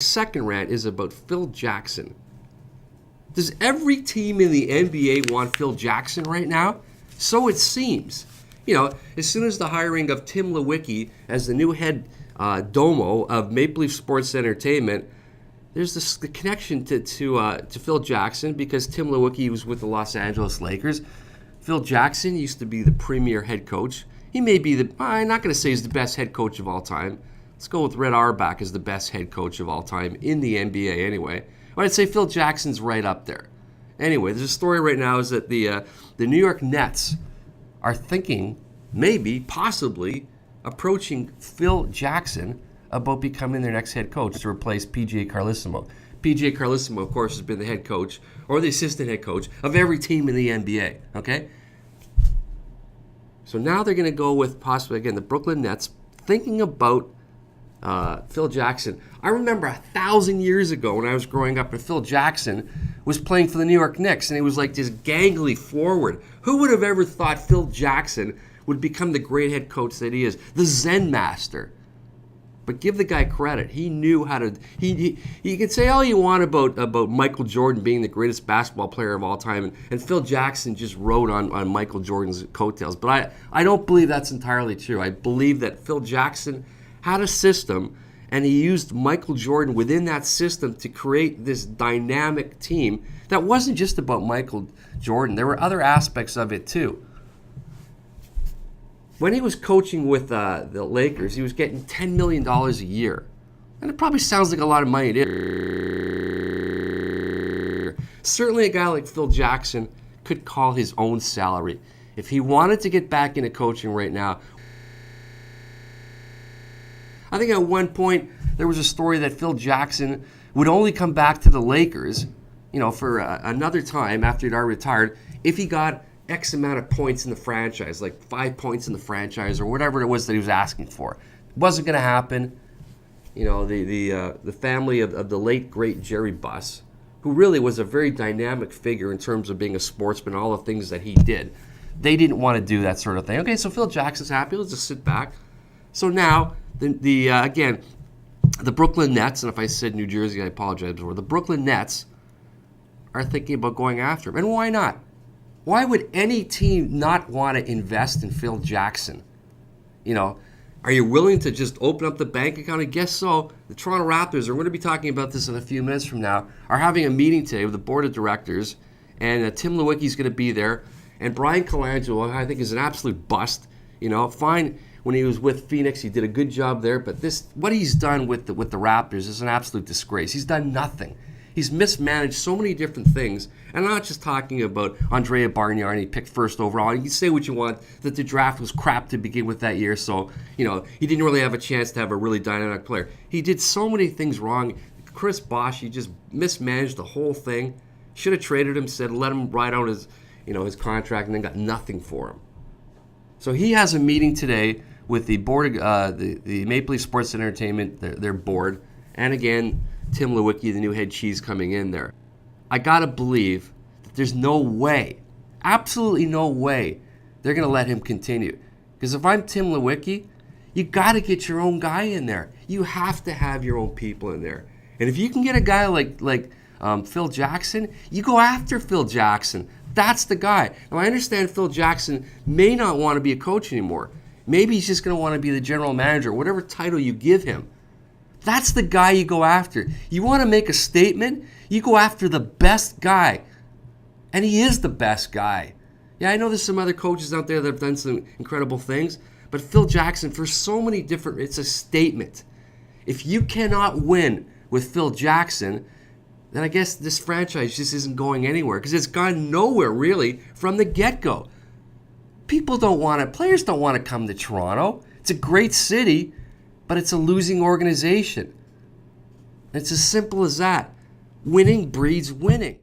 Second rant is about Phil Jackson. Does every team in the NBA want Phil Jackson right now? So it seems. As soon as the hiring of Tim Lewicki as the new head domo of Maple Leaf Sports Entertainment, there's the connection to Phil Jackson because Tim Lewicki was with the Los Angeles Lakers. Phil Jackson used to be the premier head coach. He may be I'm not going to say he's the best head coach of all time. Let's go with Red Auerbach as the best head coach of all time in the NBA anyway. But I'd say Phil Jackson's right up there. Anyway, there's a story right now is that the New York Nets are thinking, maybe, possibly, approaching Phil Jackson about becoming their next head coach to replace P.J. Carlesimo. P.J. Carlesimo, of course, has been the head coach or the assistant head coach of every team in the NBA, okay? So now they're going to go with possibly, again, the Brooklyn Nets thinking about Phil Jackson. I remember 1,000 years ago when I was growing up and Phil Jackson was playing for the New York Knicks and he was like this gangly forward. Who would have ever thought Phil Jackson would become the great head coach that he is? The Zen master. But give the guy credit. He knew how to... You can say all you want about Michael Jordan being the greatest basketball player of all time, and Phil Jackson just rode on Michael Jordan's coattails. But I don't believe that's entirely true. I believe that Phil Jackson had a system, and he used Michael Jordan within that system to create this dynamic team that wasn't just about Michael Jordan. There were other aspects of it too. When he was coaching with the Lakers, he was getting $10 million a year. And it probably sounds like a lot of money. Certainly a guy like Phil Jackson could call his own salary. If he wanted to get back into coaching right now, I think at one point there was a story that Phil Jackson would only come back to the Lakers, for another time after he'd already retired, if he got X amount of points in the franchise, like 5 points in the franchise or whatever it was that he was asking for. It wasn't going to happen. The family of the late, great Jerry Buss, who really was a very dynamic figure in terms of being a sportsman, all the things that he did, they didn't want to do that sort of thing. Okay, so Phil Jackson's happy. Let's just sit back. So now, again, the Brooklyn Nets, and if I said New Jersey, I apologize before, the Brooklyn Nets are thinking about going after him. And why not? Why would any team not want to invest in Phil Jackson? Are you willing to just open up the bank account? I guess so. The Toronto Raptors, we're going to be talking about this in a few minutes from now, are having a meeting today with the board of directors, and Tim Lewicki's going to be there, and Brian Colangelo, I think, is an absolute bust. Fine. When he was with Phoenix, he did a good job there, but what he's done with the Raptors is an absolute disgrace. He's done nothing. He's mismanaged so many different things. And I'm not just talking about Andrea Bargnani, he picked first overall. You can say what you want, that the draft was crap to begin with that year, so, he didn't really have a chance to have a really dynamic player. He did so many things wrong. Chris Bosh, he just mismanaged the whole thing. Should have traded him, let him ride out his contract, and then got nothing for him. So he has a meeting today with the board, the Maple Leaf Sports Entertainment, their board, and again, Tim Lewicki, the new head cheese, coming in there. I gotta believe that there's no way, absolutely no way, they're gonna let him continue. Because if I'm Tim Lewicki, you gotta get your own guy in there. You have to have your own people in there. And if you can get a guy like Phil Jackson, you go after Phil Jackson. That's the guy. Now I understand Phil Jackson may not want to be a coach anymore. Maybe he's just gonna want to be the general manager, whatever title you give him. That's the guy you go after. You want to make a statement, you go after the best guy. And he is the best guy. Yeah, I know there's some other coaches out there that have done some incredible things, but Phil Jackson, for so many different, it's a statement. If you cannot win with Phil Jackson, then I guess this franchise just isn't going anywhere because it's gone nowhere really from the get-go. Players don't want to come to Toronto. It's a great city, but it's a losing organization. It's as simple as that. Winning breeds winning.